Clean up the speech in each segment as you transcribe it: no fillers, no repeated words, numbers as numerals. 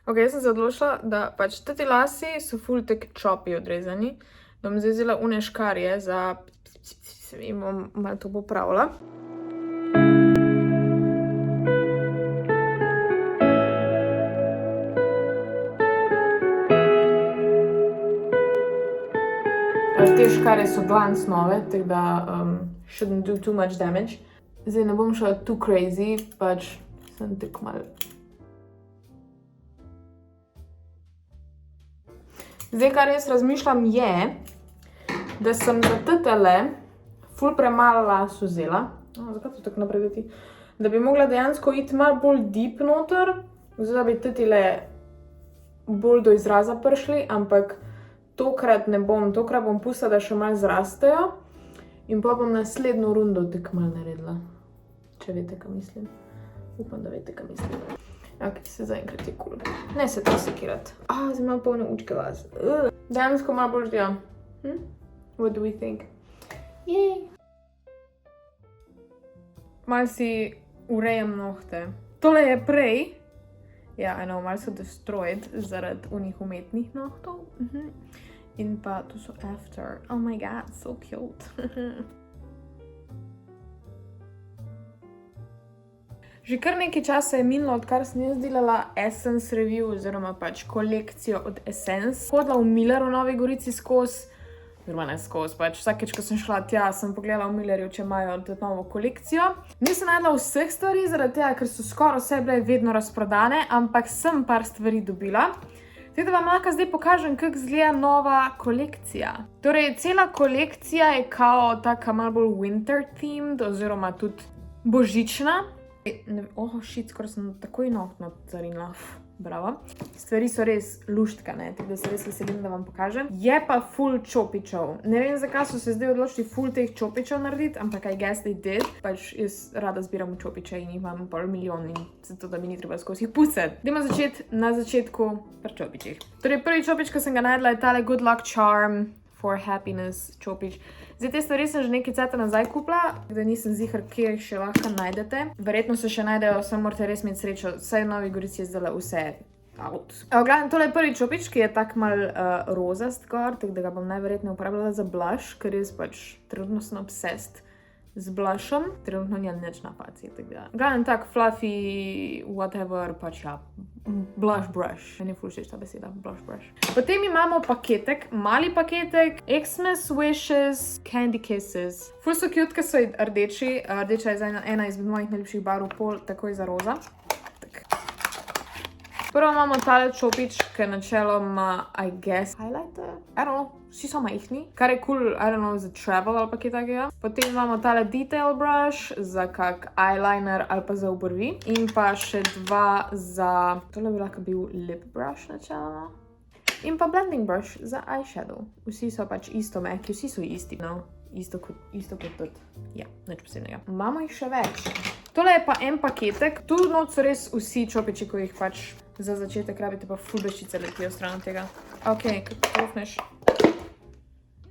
Ok, jaz sem se odločila, da pač ti lasi so ful tak čopi odrezani. Da bom zdaj vzela une škarje za... in bom malo to popravila. Te škarje so glans nove, tako da shouldn't do too much damage. Zdaj ne bom šla too crazy, pač sem tako malo... Zdaj, kar jaz razmišljam je, da sem za tetele ful premalo las vzela. Zakaj to tako napredeti? Da bi mogla dejansko iti malo bolj deep noter, zato da bi tetele bolj do izraza prišli, ampak tokrat ne bom, tokrat bom pustila, da še malo zrastejo in pa bom naslednjo rundo tako malo naredila. Če veste, kaj mislim. Upam, da veste, kaj mislim. Ok, se zaenkrat je cool. Ne se to sekirati. Zdaj imam polne učke las. Dejansko malo bolj ždja. What do we think? Yay! Malo si urejem nohte. Tole je prej. Ja, I know, malo so destroyed zaradi unih umetnih nohtov. In pa to so after. Oh my god, so cute. Že kar nekaj časa je minilo, odkar sem jaz delala Essence review, oziroma pač kolekcijo od Essence. Hodila v Miller v Novi Gorici skozi, oziroma ne skozi, pač vsakeč, ko sem šla tja, sem pogledala v Millerju, če imajo novo kolekcijo. Nisem najdla vseh stvari, zaradi tega, ker so skoraj vse bile vedno razprodane, ampak sem par stvari dobila. Zdaj, da vam lahko zdaj pokažem, kako izgleda nova kolekcija. Torej, cela kolekcija je kao taka malo bolj winter themed, oziroma tudi božična. Shit, skoraj sem takoj noht zarinila. Bravo. Stvari so res luštkane, tako da se res veselim, da vam pokažem. Je pa ful čopičev. Ne vem, zakaj so se zdaj odločili ful teh čopičev narediti, ampak I guess they did. Pač jaz rada zbiram čopiče in jih imam pol milijon in zato, da mi ni treba skozi jih pucati. Dajmo začeti na začetku pri čopičih. Torej, prvi čopič, ko sem ga najdla, je tale Good Luck Charm for Happiness čopič. Zdaj, te stvari sem že nekaj cajta nazaj kupila, da nisem ziher, kje jih še lahko najdete. Verjetno se še najdejo, samo morate res imeti srečo. Vsaj v Novi Gorici je zdaj vse out. Glavno, tole je prvi čopič, ki je tak mal rozast gor, tako da ga bom najverjetneje uporabljala za blush, ker res pač trenutno sem obsessed z blushom. Trenutno njem nič na faci, tako da. Glavno, tak fluffy, whatever, pač ja, blush brush. Meni je ful všeč ta beseda, blush brush. Potem imamo paketek, mali paketek, Xmas Wishes Candy Kisses. Ful so cute, ker so rdeči. Rdeča je ena izmed mojih najljubših barv, pol takoj za roza. Prvo imamo tale čopič, ki načeloma, I guess, highlighter? I don't know, vsi so majhni. Kar je cool, I don't know, za travel ali pa kaj takega. Potem imamo tale detail brush za kak eyeliner ali pa za obrvi. In pa še dva za, tole bi lahko bil lip brush načeloma. In pa blending brush za eyeshadow. Vsi so pač isto mehki, vsi so isti, no. Isto kot tudi. Ja, nič posebnega. Imamo jih še več. Tole je pa en paketek. Tu not so res vsi čopiči, ko jih pač za začetek rabite, pa ful bleščice letijo stran od tega. Ok, kako trofneš?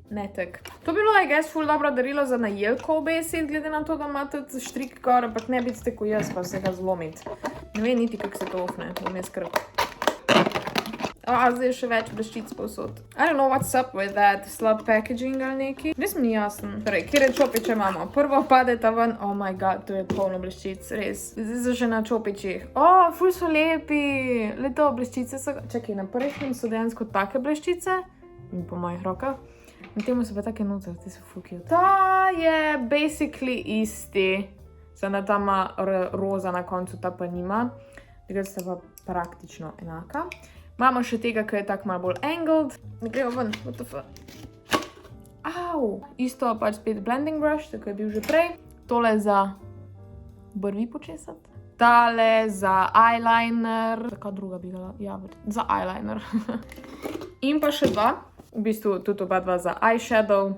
Ne tek. To bi bilo, I guess, ful dobro darilo za na jelko obesiti, glede na to, da imate štrik gor, ampak ne biti tako jaz, pa se ga zlomiti. Ne vem niti, kako se trofne, bom jaz skrb. Zdaj je še več bleščic povsod. I don't know what's up with that slab packaging ali neki. Res mi ni jasen. Torej, kjere čopiče imamo? Prvo padeta ven. Oh my god, to je polno bleščic, res. Zdaj so še na čopičih. Ful so lepi. Leto bleščice so... Čakaj, na prejšnjem so dejansko take bleščice. In po mojih rokah. Na temu so pa take noter, te so ful cute. Ta je basically isti. Samo da ta ima roza na koncu, ta pa nima. Tega sta pa praktično enaka. Imamo še tega, ki je tak malo bolj angled. Ne grejo ven, what the fuck. Isto pač spet blending brush, tako je bil že prej. Tole za brvi počesati. Tale za eyeliner. Taka druga bi ga, ja, za eyeliner. In pa še dva. V bistvu tudi oba dva za eyeshadow.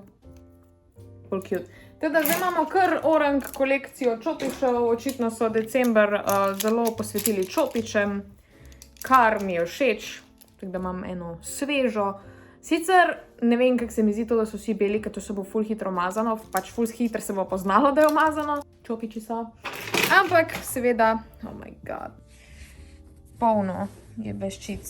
Full cute. Teda zdaj imamo kar orang kolekcijo čopičev. Očitno so december zelo posvetili čopičem. Kar mi je všeč, tako da imam eno svežo. Sicer ne vem, kako se mi zdi to, da so vsi beli, ker to se bo ful hitro umazano, pač ful hitro se bo poznalo, da je umazano. Čopiči so. Ampak seveda, oh my god, polno je bleščic.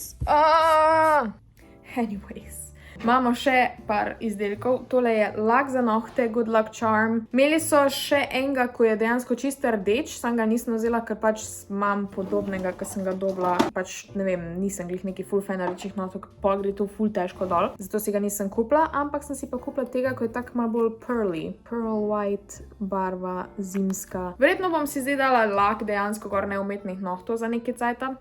Anyways. Imamo še par izdelkov. Tole je lak za nohte, Good Luck Charm. Imeli so še enega, ko je dejansko čisto rdeč, sam ga nisem vzela, ker pač imam podobnega, ko sem ga dobila. Pač, ne vem, nisem glih neki full fan rdečih nohtov, pol gre to full težko dol. Zato si ga nisem kupila, ampak sem si pa kupila tega, ko je tak malo bolj pearly. Pearl white barva, zimska. Verjetno bom si zdaj dala lak dejansko gor neumetnih nohtov za nekaj cajta.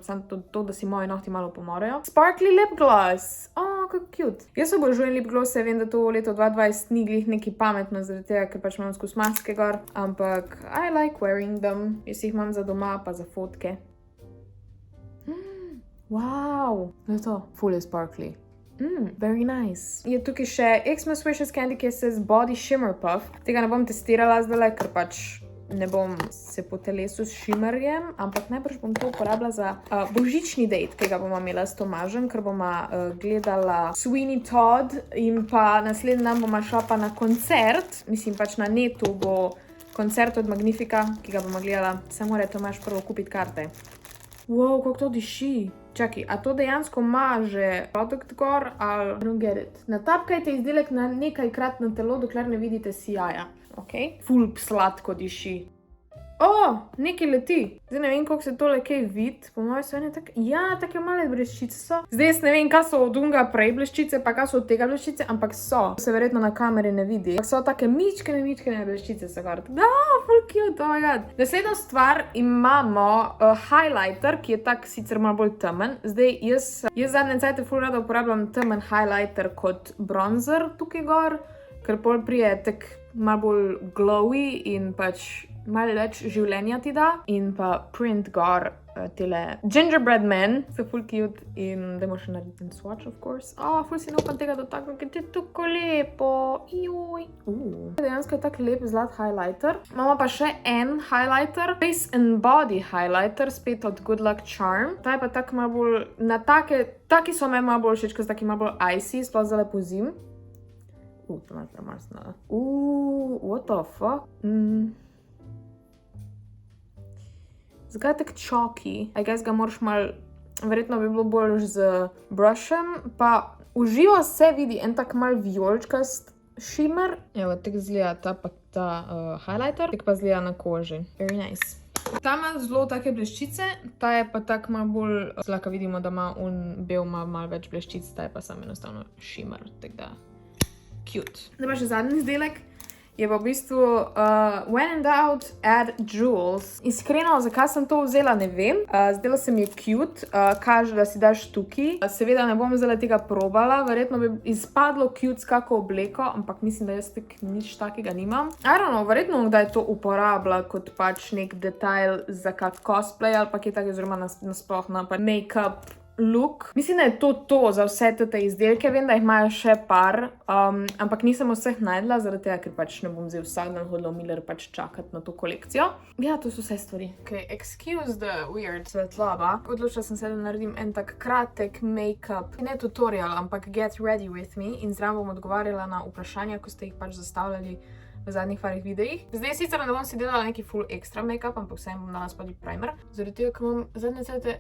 Samo to, da si moji nohti malo pomorejo. Sparkly lip gloss. Kako cute. Jaz obožujem lip glosse, vem, da to v letu 2020 ni glih neki pametno, zaradi tega, ker pač imam skozi maske gor, ampak I like wearing them. Jaz jih imam za doma, pa za fotke. Wow, to je to. Full je sparkly. Very nice. Je tukaj še Xmas Wishes Candy Kisses Body Shimmer Puff. Tega ne bom testirala zdaj, ker pač ne bom se po telesu s šimerjem, ampak najbrž bom to uporabila za božični dejt, ki ga bomo imela s Tomažem, ker bomo gledala Sweeney Todd in pa naslednji dan bomo šla pa na koncert, mislim pač na netu bo koncert od Magnifica, ki ga bomo gledala, se mora Tomaž prvo kupiti karte. Wow, kako to diši. Čakaj, a to dejansko ima že produkt gor, ali I don't get it. Natapkajte izdelek na nekajkrat na telo, dokler ne vidite sijaja. Ok, full sladko diši. Nekaj leti. Zdaj ne vem, koliko se tole kaj vid. Po mojem so ene tak, take male bleščice so. Zdaj jaz ne vem, kaj so od unga prej bleščice, pa kaj so od tega bleščice, ampak so. Se verjetno na kameri ne vidi. Ampak so take mičkene bleščice so gor. Full cute, oh my god. Naslednjo stvar imamo highlighter, ki je tak sicer malo bolj temen. Zdaj jaz zadnje cajte full rada uporabljam temen highlighter kot bronzer tukaj gor, ker pol prije tak malo bolj glowy in pač malo več življenja ti da. In pa print gor tele gingerbread men, so full cute in dajmo še narediti swatch, of course. Full si ne upam tega dotakniti, ker je tako lepo. Joj. Dejansko je tak lep zlat highlighter. Imamo pa še en highlighter, Face and Body highlighter, spet od Good Luck Charm. Ta je pa tak malo bolj, taki so me malo bolj všeč, ker so taki malo bolj icy, sploh zdaj po zim. To malo premarsnala. What the fuck? Zakaj je tak chalky? I guess ga moraš malo, verjetno bi bilo bolj z brushem, pa uživo se vidi en tak mal vijoličkast shimmer. Evo, tak zgleda ta highlighter, tak pa zgleda na koži. Very nice. Ta ima zelo take bleščice, ta je pa tak malo bolj, zlaka vidimo, da ima bel malo več bleščic, ta je pa sam enostavno shimmer, tak da cute. Zdaj pa še zadnji izdelek. Je pa v bistvu when in doubt, add jewels. Iskreno, zakaj sem to vzela, ne vem. Zdelo se mi je cute, kaže, da si daš tukaj. Seveda ne bom vzela tega probala, verjetno bi izpadlo cute s kako obleko, ampak mislim, da jaz nič takega nimam. I don't know, verjetno kdaj to uporabila kot pač nek detajl za kak cosplay ali pa kaj tako, oziroma nasploh na make-up look. Mislim, da je to za vse te izdelke. Vem, da jih imajo še par, ampak nisem vseh najdla, zaradi tega, ker pač ne bom zdaj vsak dan hodila v Miller pač čakati na to kolekcijo. Ja, to so vse stvari. Ok, excuse the weird svetloba. Odločila sem se, da naredim en tak kratek make-up, ne tutorial, ampak get ready with me in zraven bom odgovarjala na vprašanja, ko ste jih pač zastavljali v zadnjih parih videih. Zdaj sicer ne bom si delala neki full extra make-up, ampak vsem bom dala spodaj primer, zaradi tega, ker imam zadnje cajte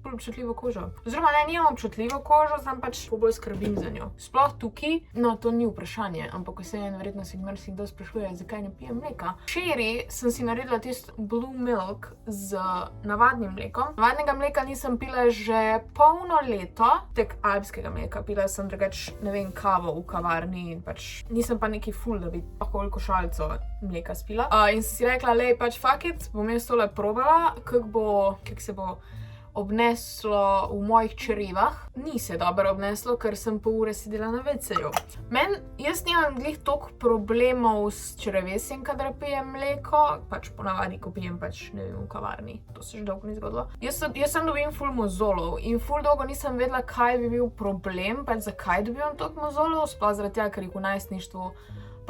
bolj občutljivo kožo. Oziroma ne, nimam občutljivo kožo, sam pač bolj skrbim za njo. Sploh tukaj, no to ni vprašanje, ampak verjetno si marsikdo sprašuje, zakaj ne pijem mleka. Včeraj sem si naredila tisto blue milk z navadnim mlekom. Navadnega mleka nisem pila že polno leto, tek alpskega mleka. Pila sem drugač, ne vem, kavo v kavarni in pač nisem pa neki ful, da bi lahko košalico mleka spila. In sem si rekla, lej, pač fuck it, bom jaz tole probala, kako se bo obneslo v mojih črevah. Ni se dobro obneslo, ker sem pol ure sedela na WC-ju. Jaz nimam glih toliko problemov s črevesjem, kadar pijem mleko, pač ponavadi, ko pijem pač, ne vem, v kavarni. To se že dolgo ni zgodilo. Jaz sem dobim ful mozolov in ful dolgo nisem vedela, kaj bi bil problem, pač zakaj dobim toliko mozolov, sploh zaradi tega, ker jih v najstništvu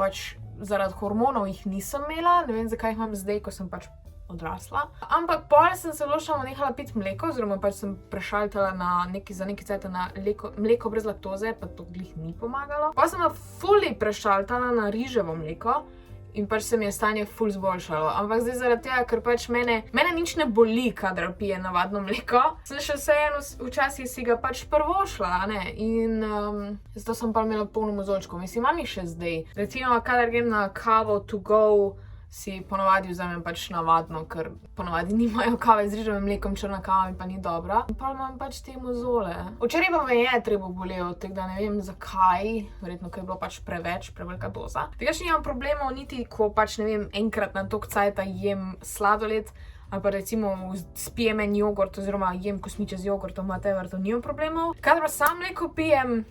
pač zaradi hormonov jih nisem imela, ne vem, zakaj jih imam zdaj, ko sem pač odrasla. Ampak pol sem se lošala nehala piti mleko, oziroma pač sem prešaltala za neki cajt na mleko brez laktoze, pa to glih ni pomagalo. Pa sem fully prešaltala na riževo mleko in pač se mi je stanje ful zboljšalo. Ampak zdaj zaradi tega, ker pač mene nič ne boli, kadar pije navadno mleko, sem še vseeno včasih si ga pač prvošla, ne, in zato sem pa imela polno mozolčkov. Mislim, imam jih še zdaj. Recimo, kadar grem na kavo to go, si ponovadi vzamem pač navadno, ker ponovadi nimajo kave z riževim mlekom, črna kava mi pa ni dobra. In pa imam pač te mozole. Včeraj pa me je treba bolelo, tako da ne vem zakaj, verjetno, ker je bilo pač prevelika doza. Tega še nimam problemov, niti ko pač, ne vem, enkrat na toliko cajta jem sladoled, ali pa recimo spijem en jogurt, oziroma jem kosmiče z jogurtom, whatever, to nimam problemov. Kadar pa sam mleko pijem,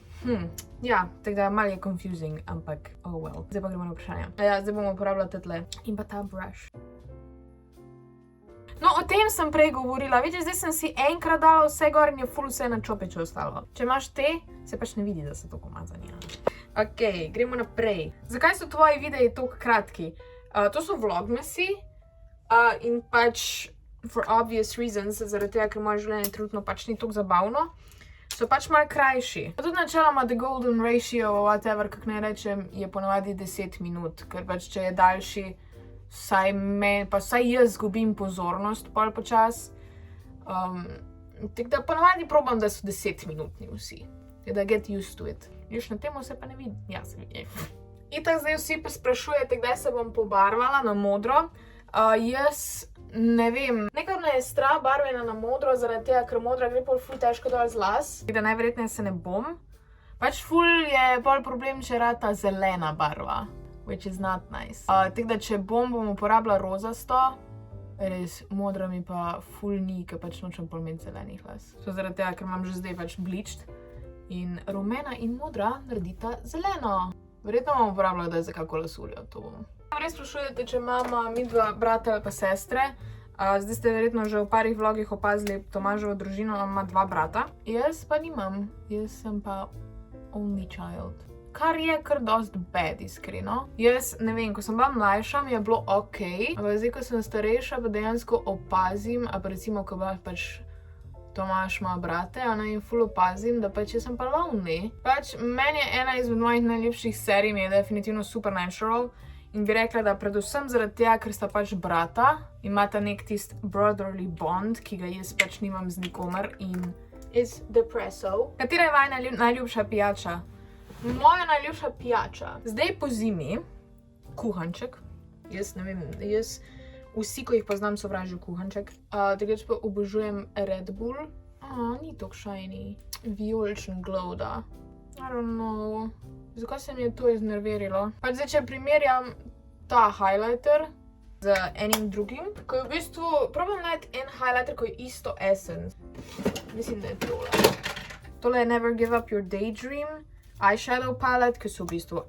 ja, tako da malo je confusing, ampak oh well. Zdaj pa gremo na vprašanje. Ja, zdaj bomo uporabljali tetle in pa ta brush. No, o tem sem prej govorila. Vidite, zdaj sem si enkrat dala vse gor in je ful vse na čopiču ostalo. Če imaš te, se pač ne vidi, da so toliko umazani. Ok, gremo naprej. Zakaj so tvoji videi toliko kratki? To so vlogmasi in pač for obvious reasons, zaradi tega, ker moje življenje trenutno pač ni toliko zabavno. So pač malo krajši. Pa tudi načeloma the golden ratio, whatever, kak ne rečem, je ponovadi 10 minut, ker pač če je daljši, vsaj jaz zgubim pozornost pol počas. Tako da ponovadi probam, da so 10-minutni vsi. Tako da get used to it. Viš, na temu se pa ne vidi. Ja, se vidi. Itak zdaj vsi pa sprašujete, kdaj se bom pobarvala na modro. Jaz ne vem, nekaj me je strah barvena na modro, zaradi tega, ker modra gre pol ful težko dol z las. Tako da najverjetneje se ne bom. Pač ful je pol problem, če rata zelena barva, which is not nice. Tako da če bom uporabila rozasto, res modra mi pa ful ni, ker pač nočem pol imeti zelenih las. So zaradi tega, ker imam že zdaj pač bleached in rumena in modra naredita zeleno. Verjetno bom uporabila, da je za kako lasuljo, to bom. Res sprašujete, če imamo midva brata ali pa sestre. Zdaj ste verjetno že v parih vlogih opazili Tomaževo družino, ima 2 brata. Jaz pa nimam, jaz sem pa only child. Kar je kar dost bad, iskreno. Jaz ne vem, ko sem bila mlajša, mi je bilo okej, ampak zdaj, ko sem starejša, pa dejansko opazim, a pa recimo, ko pač Tomaž ima brate, in ful opazim, da pač jaz sem pa lonely. Pač meni je ena izmed mojih najljubših serij, mi je definitivno Supernatural. In bi rekla, da predvsem zaradi tega, ker sta pač brata, imata nek tist brotherly bond, ki ga jaz pač nimam z nikomer in is depresso. Katera je vaja najljubša pijača? Moja najljubša pijača. Zdaj po zimi, kuhanček. Jaz ne vem, vsi, ko jih poznam, sovražijo kuhanček. Drugače pa obožujem Red Bull. Ni toliko shiny. Vijoličen glow da. I don't know. Zakaj se mi je to iznervirilo? Pač zdaj, če primerjam ta highlighter z enim drugim, ko je v bistvu, probam najti en highlighter, ko je isto essence. Mislim, da je tole. Tole je Never Give Up Your Daydream eyeshadow palette, ki so v bistvu,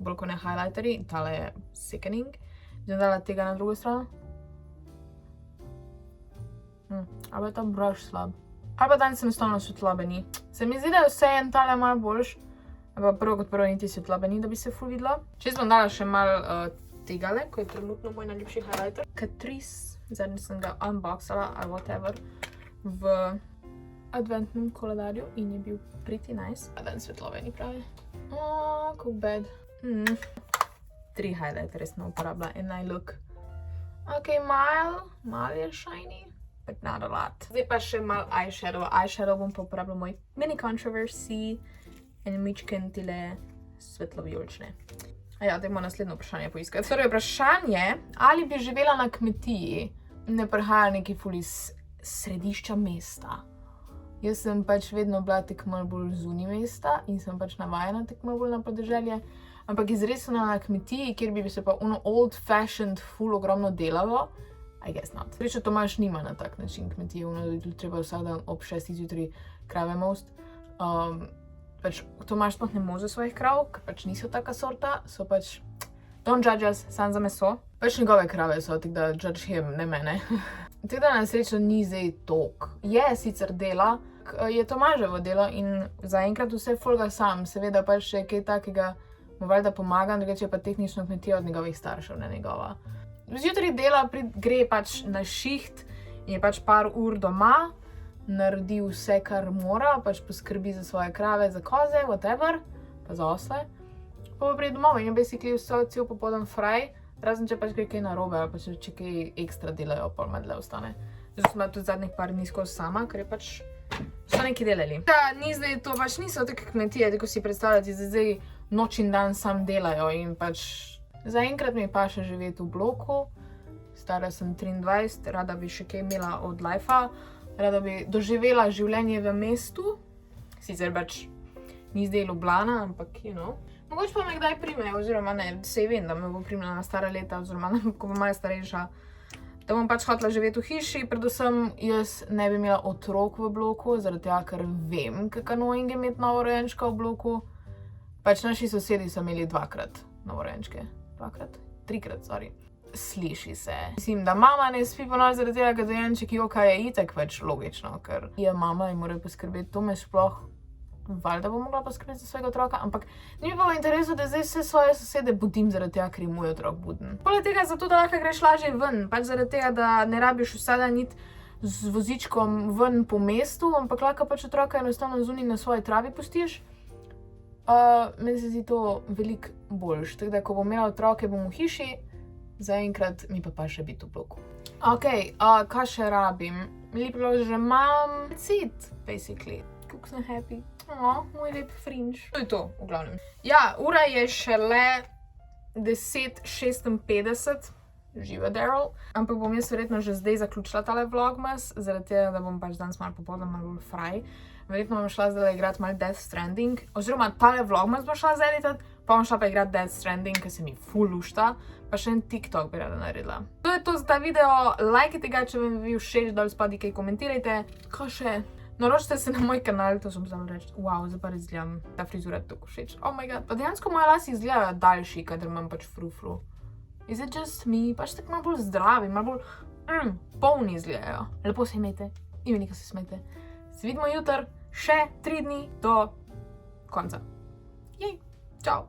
bolj kot ne highlighteri. Tale je sickening. Zdaj dala tega na drugo stran. Ali je ta brush slab? Ali pa danes enostavno svetlobe ni. Se mi zdi, da je vse en tale malo boljš. Ampak prvo kot prvo niti svetlobe ni, da bi se ful videla. Če bom dala še malo tegale, ko je trenutno moj najljubši highlighter. Catrice, zadnji sem ga unboxala, ali whatever, v adventnem koledarju in je bil pretty nice. A danes svetlobe ni pravi. Kako bad. 3 highlightere sem uporabila and I look. Ok, malo je shiny. But not a lot. Zdaj pa še malo eyeshadow. Eyeshadow bom pa uporabila moj mini controversy in mičken tile svetlovijolične. Dajmo naslednjo vprašanje poiskati. Torej vprašanje, ali bi živela na kmetiji, ne prihaja neki ful iz središča mesta. Jaz sem pač vedno bila tako malo bolj zunaj mesta in sem pač navajena tako malo bolj na podeželje. Ampak izresena na kmetiji, kjer bi se pa old fashioned ful ogromno delalo, I guess not. Srečo Tomaž nima na tak način kmetije, da bi tudi treba vsak dan ob 6 zjutraj krave most. Pač Tomaž sploh ne moze svojih krav, ker pač niso taka sorta, so pač don't judge us, sam za meso. Pač njegove krave so, tako da judge him, ne mene. Tako da na srečo ni zdaj tok. Je sicer dela, je Tomaževo delo in zaenkrat vse folga sam, seveda pač še kaj takega mu valjda pomagam, drugače je pa tehnično kmetija od njegovih staršev, ne njegova. Zjutraj dela, gre pač na šiht in je pač par ur doma, naredi vse, kar mora, pač poskrbi za svoje krave, za koze, whatever, pa za osle. Pa pride domov in je basically vse cel popoldan fraj, razen če pač gre kaj narobe ali pa če kaj ekstra delajo, pol me dlje ostane. Zdaj sem bila tudi zadnjih par dni skozi sama, ker je pač so neki delali. Da, ni zdaj to pač niso take kmetije, tako si predstavljati, zdaj noč in dan sam delajo in pač zaenkrat mi pa še živeti v bloku. Stara sem 23, rada bi še kaj imela od lifea, rada bi doživela življenje v mestu, sicer pač ni zdaj Ljubljana, ampak Mogoče pa me kdaj primejo, oziroma ne, sej vem, da me bo primila na stara leta, oziroma ko bom malo starejša, da bom pač hotela živeti v hiši, predvsem jaz ne bi imela otrok v bloku, zaradi tega, ker vem, kako annoying je imeti novorojenčka v bloku. Pač naši sosedi so imeli 2-krat novorojenčke. 2-krat? 3-krat, sorry. Sliši se. Mislim, da mama ne spi po noč zaradi tega, ker dojenček joka je itak več logično, ker je mama in mora poskrbeti, to me sploh valjda bo mogla poskrbeti za svojega otroka, ampak ni mi pa v interesu, da zdaj vse svoje sosede budim zaradi tega, ker je moj otrok buden. Poleg tega zato, da lahko greš lažje ven, pač zaradi tega, da ne rabiš vsak dan iti z vozičkom ven po mestu, ampak lahko pač otroka enostavno zunaj na svoji travi pustiš. Meni se zdi to veliko boljše, tako da ko bom imela otroke, bom v hiši, zaenkrat mi pa še biti v bloku. Ok, kaj še rabim? Lep lož že imam, that's it, basically. Kako sem happy. Moj lep fringe. To je to, v glavnem. Ja, ura je šele 10:56, živa Daryl. Ampak bom jaz verjetno že zdaj zaključila tale vlogmas, zaradi tega, da bom pač danes malo popoldan malo bolj fraj. Verjetno bom šla zdaj igrati malo Death Stranding, oziroma tale vlogmas bom šla zdaj editati, pa bom šla pa igrati Death Stranding, ker se mi ful lušta, pa še en TikTok bi rada naredila. To je to za ta video, lajkajte ga, če vam je bil všeč, dol spodaj kaj komentirajte. Kaj še? Naročite se na moj kanal, to sem samo reči. Wow, zdaj pa res izgledam, ta frizura je tako všeč. Oh my god, pa dejansko moje lasi izgledajo daljši, kadar imam pač frufru. Is it just me? Pač tako malo bolj zdravi, malo bolj polni izgledajo. Lepo se imejte in veliko se smejte. Se vidimo jutri, še 3 dni do konca. Jej, čau!